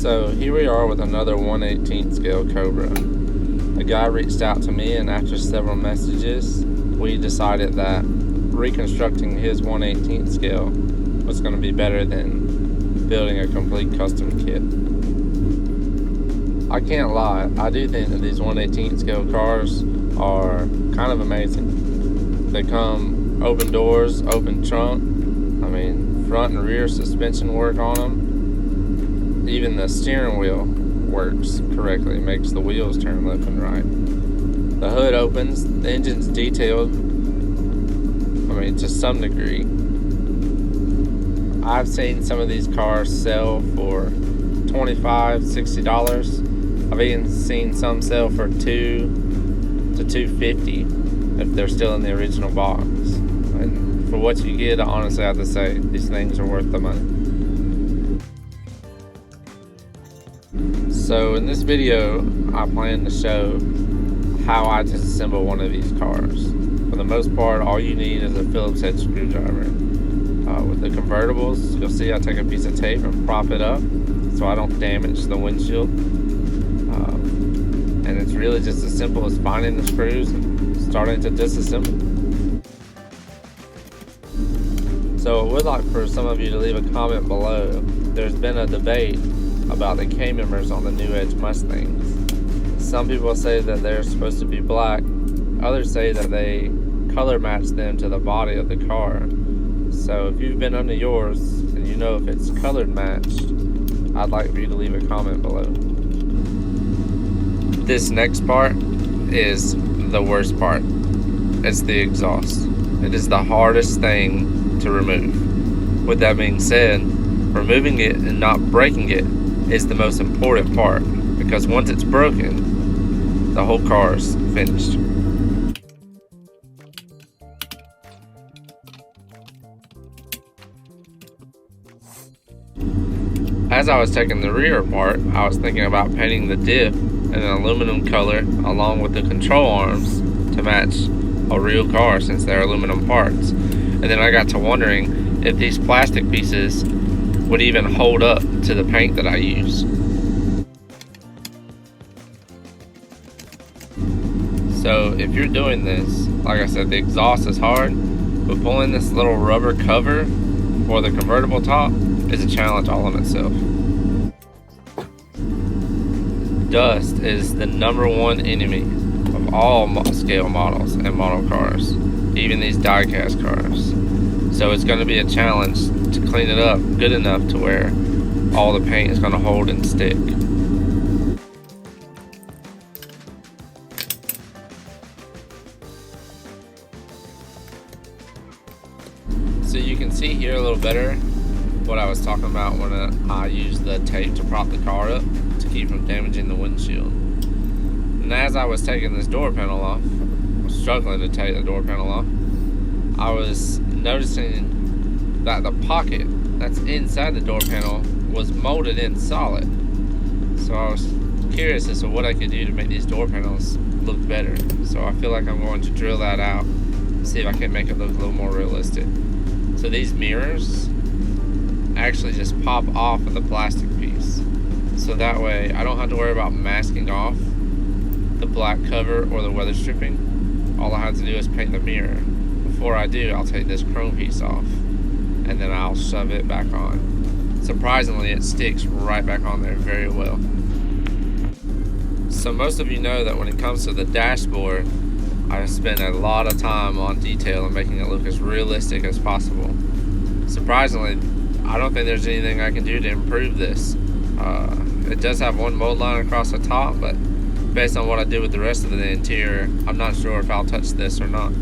So here we are with another 1/18 scale Cobra. A guy reached out to me, and after several messages, we decided that reconstructing his 1/18 scale was going to be better than building a complete custom kit. I can't lie, I do think that these 1/18 scale cars are kind of amazing. They come open doors, open trunk, front and rear suspension work on them. Even the steering wheel works correctly, makes the wheels turn left and right. The hood opens, the engine's detailed, to some degree. I've seen some of these cars sell for $25, $60. I've even seen some sell for $200 to $250 if they're still in the original box. And for what you get, I honestly have to say these things are worth the money. So in this video, I plan to show how I disassemble one of these cars. For the most part, all you need is a Phillips head screwdriver. With the convertibles, you'll see I take a piece of tape and prop it up so I don't damage the windshield. And it's really just as simple as finding the screws and starting to disassemble. So I would like for some of you to leave a comment below. There's been a debate about the K-members on the New Edge Mustangs. Some people say that they're supposed to be black. Others say that they color match them to the body of the car. So if you've been under yours and you know if it's colored matched, I'd like for you to leave a comment below. This next part is the worst part. It's the exhaust. It is the hardest thing to remove. With that being said, removing it and not breaking it is the most important part, because once it's broken, the whole car's finished. As I was taking the rear apart, I was thinking about painting the diff in an aluminum color along with the control arms to match a real car since they're aluminum parts. And then I got to wondering if these plastic pieces would even hold up to the paint that I use. So if you're doing this, like I said, the exhaust is hard, but pulling this little rubber cover for the convertible top is a challenge all in itself. Dust is the #1 enemy of all scale models and model cars, even these diecast cars. So it's going to be a challenge to clean it up good enough to where all the paint is going to hold and stick. So you can see here a little better what I was talking about when I used the tape to prop the car up to keep from damaging the windshield. And as I was taking this door panel off, I was struggling to take the door panel off, I was noticing that the pocket that's inside the door panel was molded in solid. So I was curious as to what I could do to make these door panels look better. So I feel like I'm going to drill that out and see if I can make it look a little more realistic. So these mirrors actually just pop off of the plastic piece. So that way I don't have to worry about masking off the black cover or the weather stripping. All I have to do is paint the mirror. Before I do, I'll take this chrome piece off and then I'll shove it back on. Surprisingly, it sticks right back on there very well. So most of you know that when it comes to the dashboard, I spend a lot of time on detail and making it look as realistic as possible. Surprisingly, I don't think there's anything I can do to improve this. It does have one mold line across the top, but based on what I did with the rest of the interior, I'm not sure if I'll touch this or not.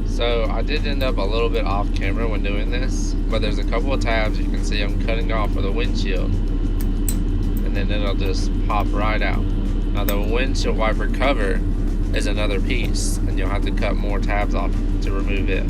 So I did end up a little bit off camera when doing this, but there's a couple of tabs you can see I'm cutting off for the windshield, and then it'll just pop right out. Now the windshield wiper cover is another piece, and you'll have to cut more tabs off to remove it.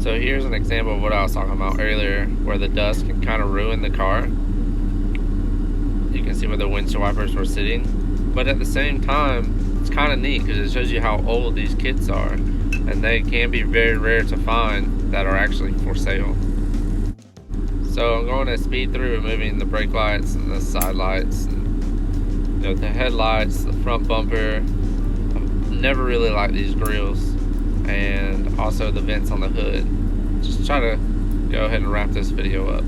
So here's an example of what I was talking about earlier, where the dust can kind of ruin the car. You can see where the windshield wipers were sitting, but at the same time, it's kind of neat because it shows you how old these kits are, and they can be very rare to find that are actually for sale. So I'm going to speed through removing the brake lights and the side lights, and, the headlights, the front bumper. I've never really liked these grills, and also the vents on the hood. Just try to go ahead and wrap this video up.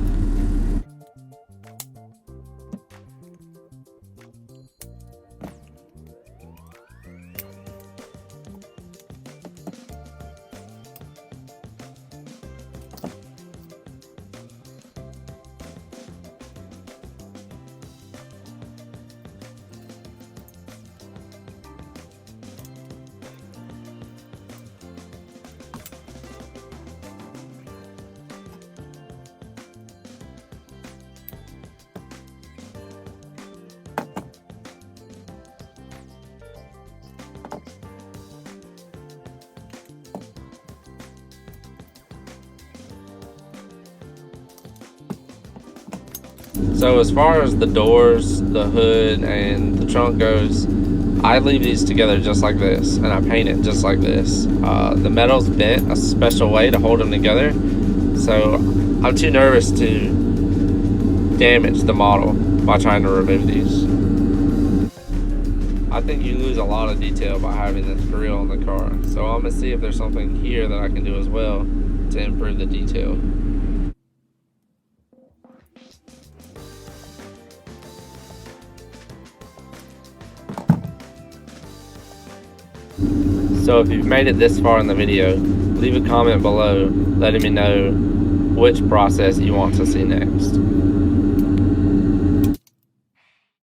So as far as the doors, the hood, and the trunk goes, I leave these together just like this, and I paint it just like this. The metal's bent a special way to hold them together, so I'm too nervous to damage the model by trying to remove these. I think you lose a lot of detail by having this grill on the car, so I'm going to see if there's something here that I can do as well to improve the detail. So if you've made it this far in the video, leave a comment below letting me know which process you want to see next.